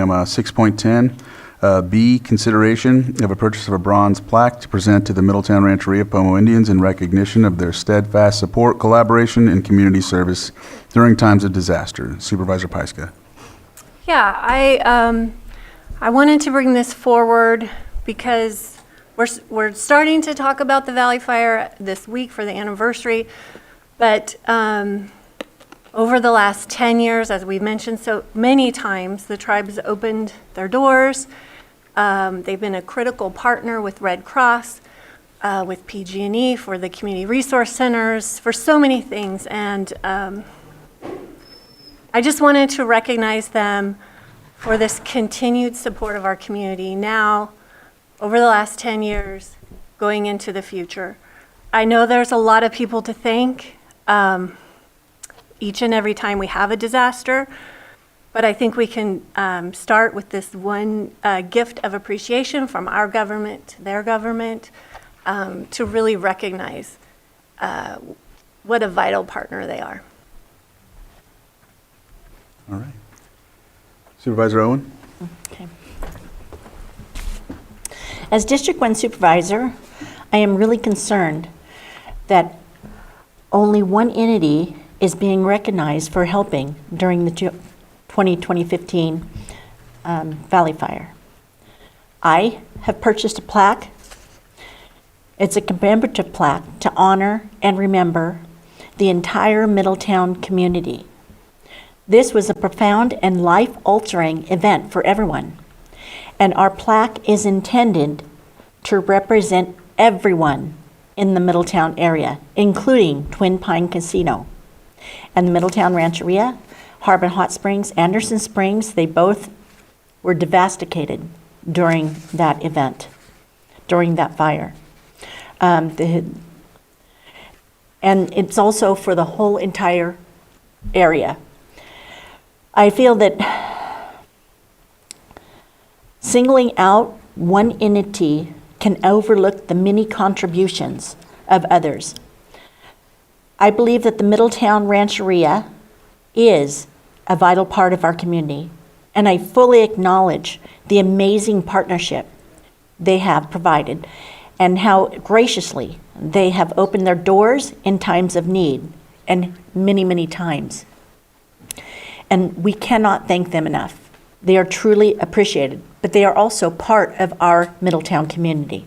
Item 6.10. B, consideration of a purchase of a bronze plaque to present to the Middletown Rancheria Pomo Indians in recognition of their steadfast support, collaboration, and community service during times of disaster. Supervisor Pyska. Yeah, I wanted to bring this forward because we're starting to talk about the Valley Fire this week for the anniversary, but over the last 10 years, as we've mentioned so many times, the tribe has opened their doors. They've been a critical partner with Red Cross, with PG&E for the community resource centers, for so many things. And I just wanted to recognize them for this continued support of our community now, over the last 10 years, going into the future. I know there's a lot of people to thank each and every time we have a disaster, but I think we can start with this one gift of appreciation from our government to their government to really recognize what a vital partner they are. All right. Supervisor Owen? Okay. As District 1 Supervisor, I am really concerned that only one entity is being recognized for helping during the 2015 Valley Fire. I have purchased a plaque. It's a commemorative plaque to honor and remember the entire Middletown community. This was a profound and life-altering event for everyone, and our plaque is intended to represent everyone in the Middletown area, including Twin Pine Casino and the Middletown Rancheria, Harbin Hot Springs, Anderson Springs. They both were devastated during that event, during that fire. And it's also for the whole entire area. I feel that singling out one entity can overlook the many contributions of others. I believe that the Middletown Rancheria is a vital part of our community, and I fully acknowledge the amazing partnership they have provided and how graciously they have opened their doors in times of need, and many, many times. And we cannot thank them enough. They are truly appreciated, but they are also part of our Middletown community.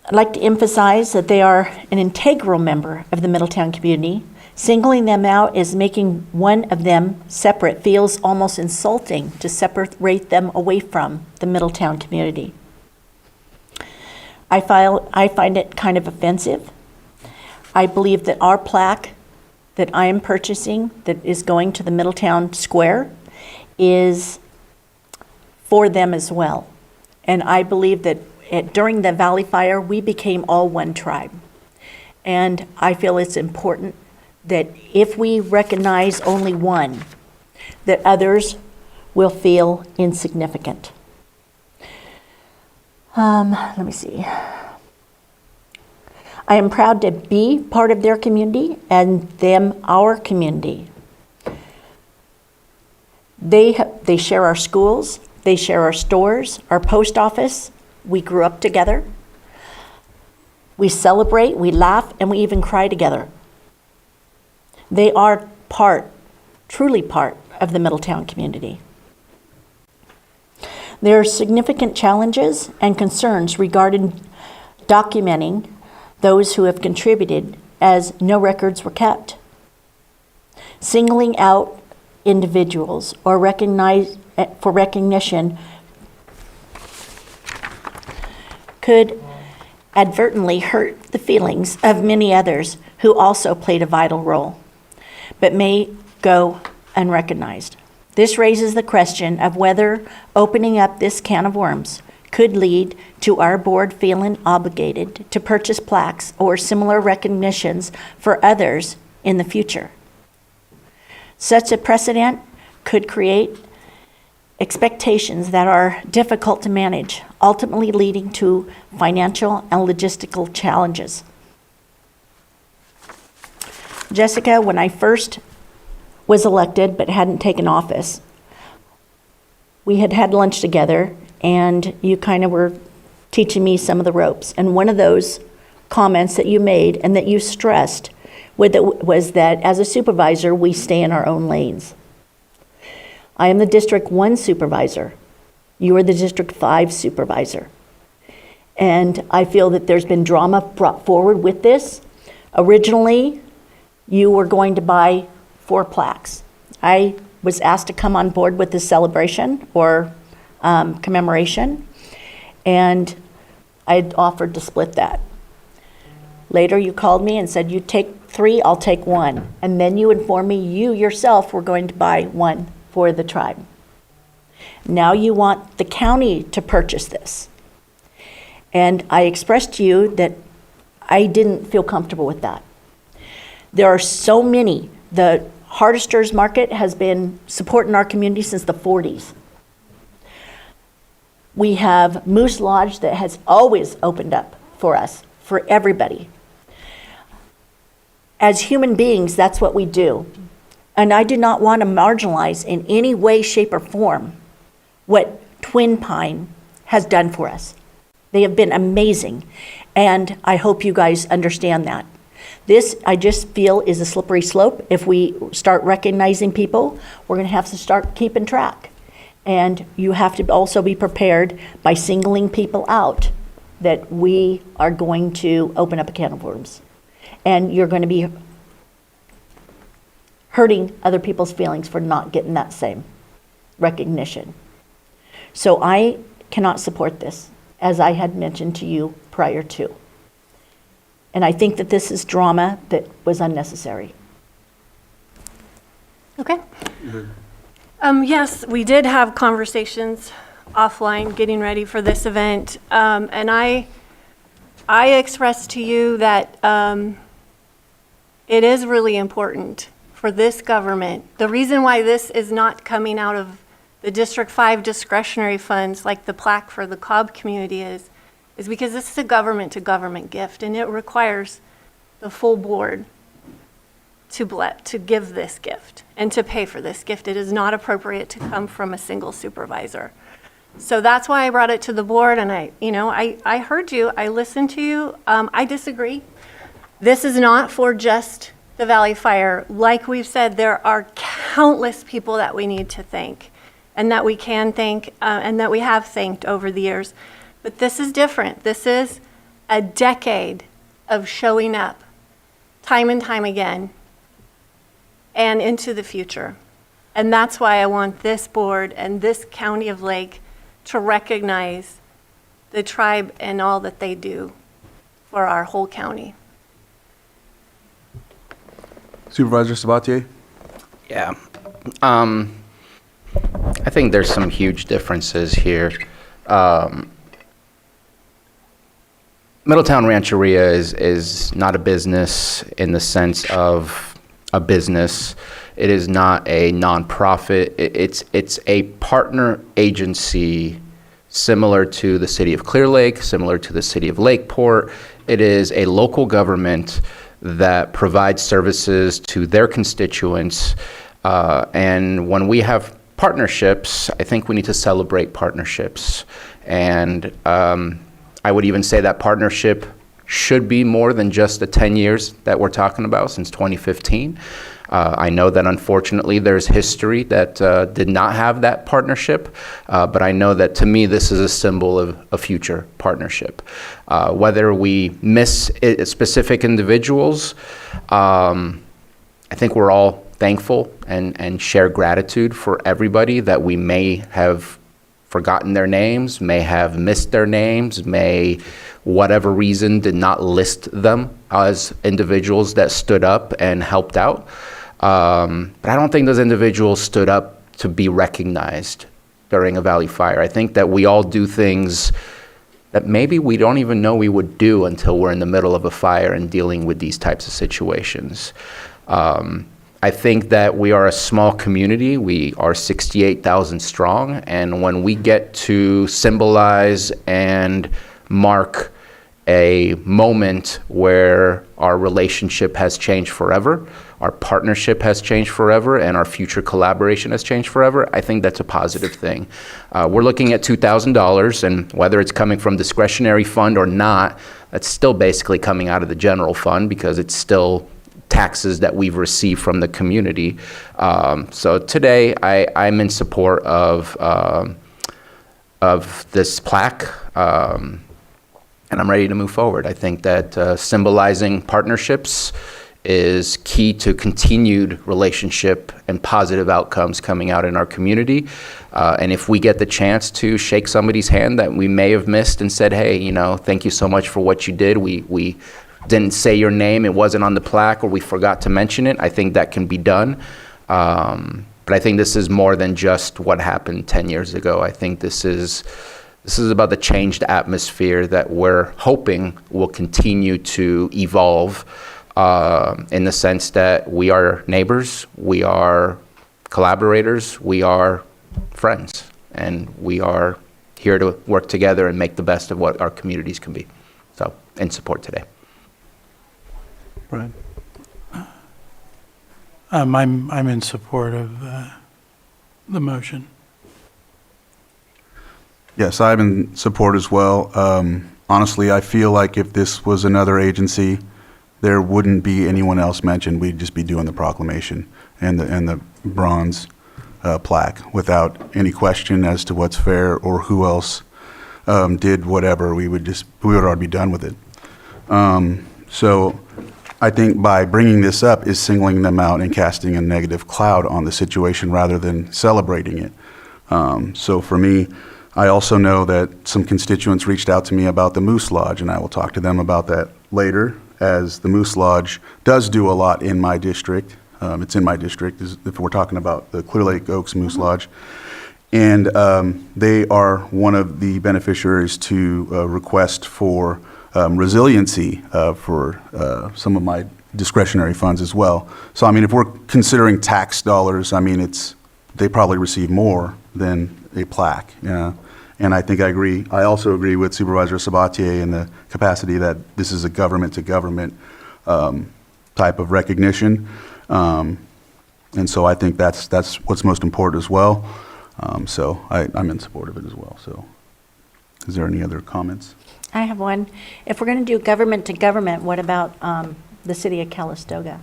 I'd like to emphasize that they are an integral member of the Middletown community. Singling them out as making one of them separate feels almost insulting to separate them away from the Middletown community. I find it kind of offensive. I believe that our plaque that I am purchasing, that is going to the Middletown Square, is for them as well. And I believe that during the Valley Fire, we became all one tribe. And I feel it's important that if we recognize only one, that others will feel insignificant. Let me see. I am proud to be part of their community and them our community. They share our schools, they share our stores, our post office. We grew up together. We celebrate, we laugh, and we even cry together. They are truly part of the Middletown community. There are significant challenges and concerns regarding documenting those who have contributed, as no records were kept. Singling out individuals or for recognition could advertently hurt the feelings of many others who also played a vital role, but may go unrecognized. This raises the question of whether opening up this can of worms could lead to our board feeling obligated to purchase plaques or similar recognitions for others in the future. Such a precedent could create expectations that are difficult to manage, ultimately leading to financial and logistical challenges. Jessica, when was elected but hadn't taken office, we had had lunch together, and you kind of were teaching me some of the ropes. And one of those comments that you made and that you stressed was that as a supervisor, we stay in our own lanes. I am the District 1 supervisor. You are the District 5 supervisor. And I feel that there's been drama brought forward with this. Originally, you were going to buy 4 plaques. I was asked to come on board with this celebration or commemoration, and I offered to split that. Later, you called me and said, you take 3, I'll take 1. And then you informed me you yourself were going to buy 1 for the tribe. Now you want the county to purchase this. And I expressed to you that I didn't feel comfortable with that. There are so many. The Harvesters Market has been supporting our community since the 40s. We have Moose Lodge that has always opened up for us, for everybody. As human beings, that's what we do. And I do not want to marginalize in any way, shape, or form what Twin Pine has done for us. They have been amazing, and I hope you guys understand that. This, I just feel, is a slippery slope. If we start recognizing people, we're going to have to start keeping track. And you have to also be prepared by singling people out that we are going to open up a can of worms. And you're going to be hurting other people's feelings for not getting that same recognition. So I cannot support this, as I had mentioned to you prior to. And I think that this is drama that was unnecessary. Okay. Yes, we did have conversations offline getting ready for this event. And I expressed to you that it is really important for this government. The reason why this is not coming out of the District 5 discretionary funds like the plaque for the Cobb community is because this is a government-to-government gift, and it requires the full board to give this gift and to pay for this gift. It is not appropriate to come from a single supervisor. So that's why I brought it to the board, and I heard you, I listened to you. I disagree. This is not for just the Valley Fire. Like we've said, there are countless people that we need to thank, and that we can thank, and that we have thanked over the years. But this is different. This is a decade of showing up time and time again and into the future. And that's why I want this board and this county of Lake to recognize the tribe and all that they do for our whole county. Supervisor Sabatier? Yeah. I think there's some huge differences here. Middletown Rancheria is not a business in the sense of a business. It is not a nonprofit. It's a partner agency similar to the city of Clear Lake, similar to the city of Lakeport. It is a local government that provides services to their constituents. And when we have partnerships, I think we need to celebrate partnerships. And I would even say that partnership should be more than just the 10 years that we're talking about since 2015. I know that unfortunately there's history that did not have that partnership, but I know that to me this is a symbol of a future partnership. Whether we miss specific individuals, I think we're all thankful and share gratitude for everybody that we may have forgotten their names, may have missed their names, may whatever reason did not list them as individuals that stood up and helped out. But I don't think those individuals stood up to be recognized during a Valley Fire. I think that we all do things that maybe we don't even know we would do until we're in the middle of a fire and dealing with these types of situations. I think that we are a small community. We are 68,000 strong, and when we get to symbolize and mark a moment where our relationship has changed forever, our partnership has changed forever, and our future collaboration has changed forever, I think that's a positive thing. We're looking at $2,000, and whether it's coming from discretionary fund or not, that's still basically coming out of the general fund because it's still taxes that we've received from the community. So today, I'm in support of this plaque. And I'm ready to move forward. I think that symbolizing partnerships is key to continued relationship and positive outcomes coming out in our community. And if we get the chance to shake somebody's hand that we may have missed and said, hey, you know, thank you so much for what you did. We didn't say your name, it wasn't on the plaque, or we forgot to mention it. I think that can be done. But I think this is more than just what happened 10 years ago. I think this is about the changed atmosphere that we're hoping will continue to evolve in the sense that we are neighbors, we are collaborators, we are friends, and we are here to work together and make the best of what our communities can be. So, in support today. Brian? I'm in support of the motion. Yes, I'm in support as well. Honestly, I feel like if this was another agency, there wouldn't be anyone else mentioned. We'd just be doing the proclamation and the bronze plaque without any question as to what's fair or who else did whatever. We would already be done with it. So I think by bringing this up is singling them out and casting a negative cloud on the situation rather than celebrating it. So for me, I also know that some constituents reached out to me about the Moose Lodge, and I will talk to them about that later, as the Moose Lodge does do a lot in my district. It's in my district, if we're talking about the Clear Lake Oaks Moose Lodge. And they are one of the beneficiaries to request for resiliency for some of my discretionary funds as well. So, I mean, if we're considering tax dollars, I mean, they probably receive more than a plaque. And I think I agree. I also agree with Supervisor Sabatier in the capacity that this is a government-to-government type of recognition. And so I think that's what's most important as well. So I'm in support of it as well. So is there any other comments? I have one. If we're going to do government to government, what about the city of Calistoga?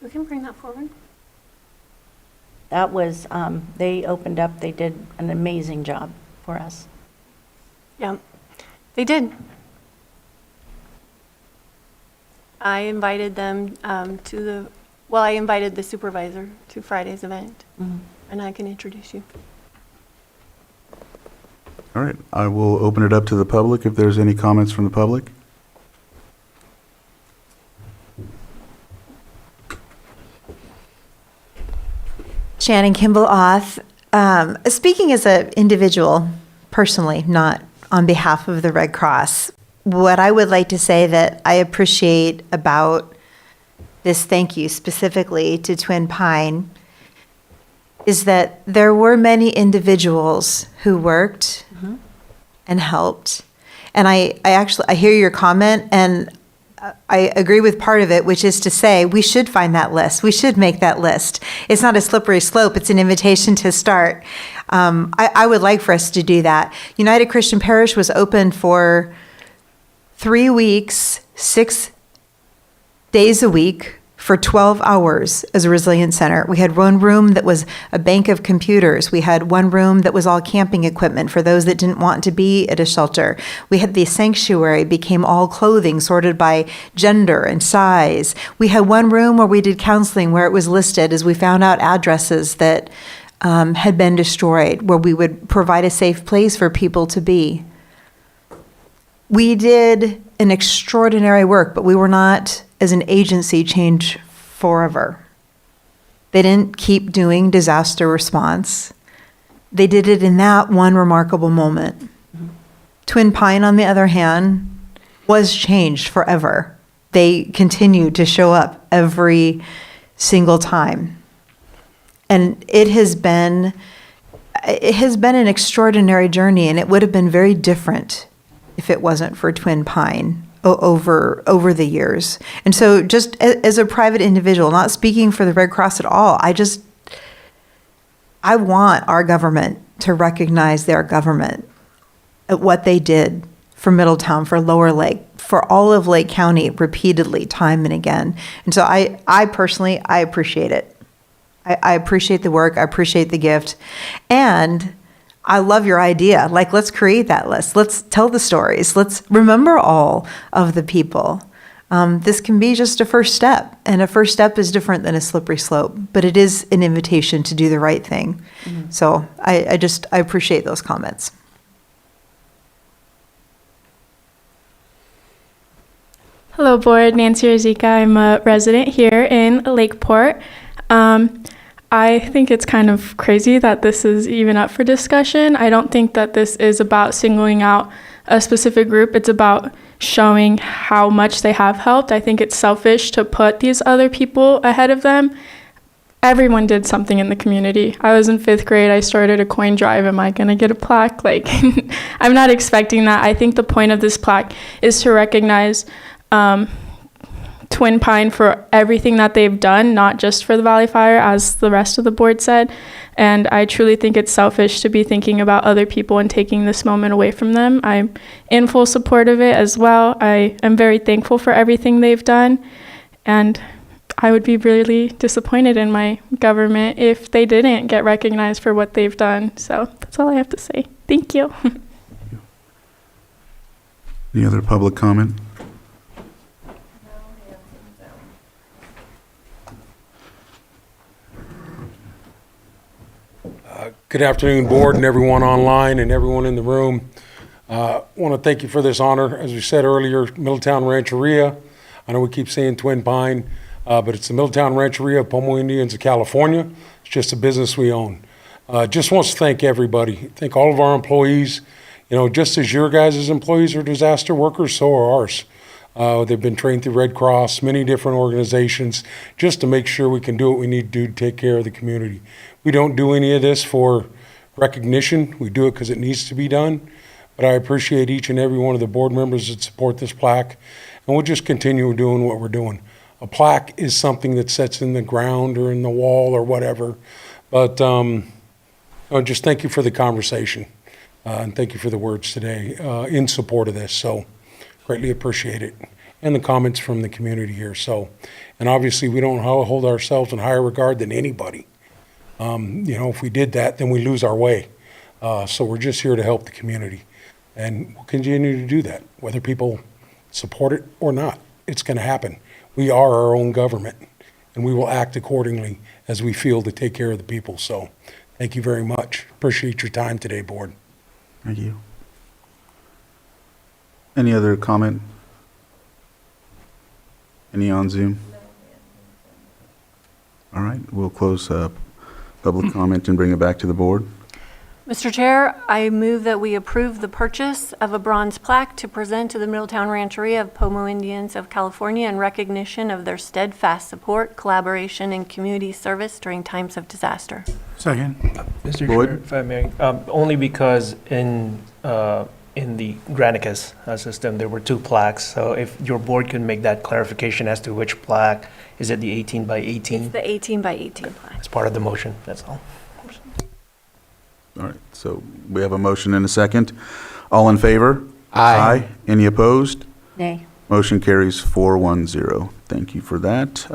We can bring that forward. That was, they opened up, they did an amazing job for us. Yeah, they did. I invited them I invited the supervisor to Friday's event, and I can introduce you. All right, I will open it up to the public if there's any comments from the public. Shannon Kimball Oth. Speaking as an individual, personally, not on behalf of the Red Cross, what I would like to say that I appreciate about this thank you specifically to Twin Pine is that there were many individuals who worked and helped. And I hear your comment, and I agree with part of it, which is to say we should find that list. We should make that list. It's not a slippery slope. It's an invitation to start. I would like for us to do that. United Christian Parish was open for 3 weeks, 6 days a week, for 12 hours as a resilient center. We had one room that was a bank of computers. We had one room that was all camping equipment for those that didn't want to be at a shelter. We had the sanctuary became all clothing sorted by gender and size. We had one room where we did counseling where it was listed as we found out addresses that had been destroyed, where we would provide a safe place for people to be. We did an extraordinary work, but we were not, as an agency, changed forever. They didn't keep doing disaster response. They did it in that one remarkable moment. Twin Pine, on the other hand, was changed forever. They continued to show up every single time. And it has been an extraordinary journey, and it would have been very different if it wasn't for Twin Pine over the years. And so just as a private individual, not speaking for the Red Cross at all, I want our government to recognize their government at what they did for Middletown, for Lower Lake, for all of Lake County repeatedly, time and again. And so I personally, I appreciate it. I appreciate the work. I appreciate the gift. And I love your idea. Like, let's create that list. Let's tell the stories. Let's remember all of the people. This can be just a first step, and a first step is different than a slippery slope, but it is an invitation to do the right thing. So I appreciate those comments. Hello, board. Nancy Rizika. I'm a resident here in Lakeport. I think it's kind of crazy that this is even up for discussion. I don't think that this is about singling out a specific group. It's about showing how much they have helped. I think it's selfish to put these other people ahead of them. Everyone did something in the community. I was in 5th grade. I started a coin drive. Am I going to get a plaque? Like, I'm not expecting that. I think the point of this plaque is to recognize Twin Pine for everything that they've done, not just for the Valley Fire, as the rest of the board said. And I truly think it's selfish to be thinking about other people and taking this moment away from them. I'm in full support of it as well. I am very thankful for everything they've done. And I would be really disappointed in my government if they didn't get recognized for what they've done. So that's all I have to say. Thank you. Any other public comment? Good afternoon, board, and everyone online and everyone in the room. I want to thank you for this honor. As we said earlier, Middletown Rancheria. I know we keep saying Twin Pine, but it's the Middletown Rancheria of Pomo Indians of California. It's just a business we own. Just wants to thank everybody. Thank all of our employees. You know, just as your guys' employees are disaster workers, so are ours. They've been trained through Red Cross, many different organizations, just to make sure we can do what we need to do to take care of the community. We don't do any of this for recognition. We do it because it needs to be done. But I appreciate each and every one of the board members that support this plaque. And we'll just continue doing what we're doing. A plaque is something that sits in the ground or in the wall or whatever. But just thank you for the conversation. And thank you for the words today in support of this. So greatly appreciate it. And the comments from the community here. So, and obviously we don't hold ourselves in higher regard than anybody. You know, if we did that, then we lose our way. So we're just here to help the community. And we'll continue to do that, whether people support it or not. It's going to happen. We are our own government, and we will act accordingly as we feel to take care of the people. So thank you very much. Appreciate your time today, board. Thank you. Any other comment? Any on Zoom? All right, we'll close public comment and bring it back to the board. Mr. Chair, I move that we approve the purchase of a bronze plaque to present to the Middletown Rancheria of Pomo Indians of California in recognition of their steadfast support, collaboration, and community service during times of disaster. Second. Mr. Boyd? Chair, if I may, only because in the Granicus system, there were 2 plaques. So if your board can make that clarification as to which plaque, is it the 18 by 18? It's the 18 by 18 plaque. It's part of the motion, that's all. All right, so we have a motion and a second. All in favor? Aye. Any opposed? Nay. Motion carries 410. Thank you for that.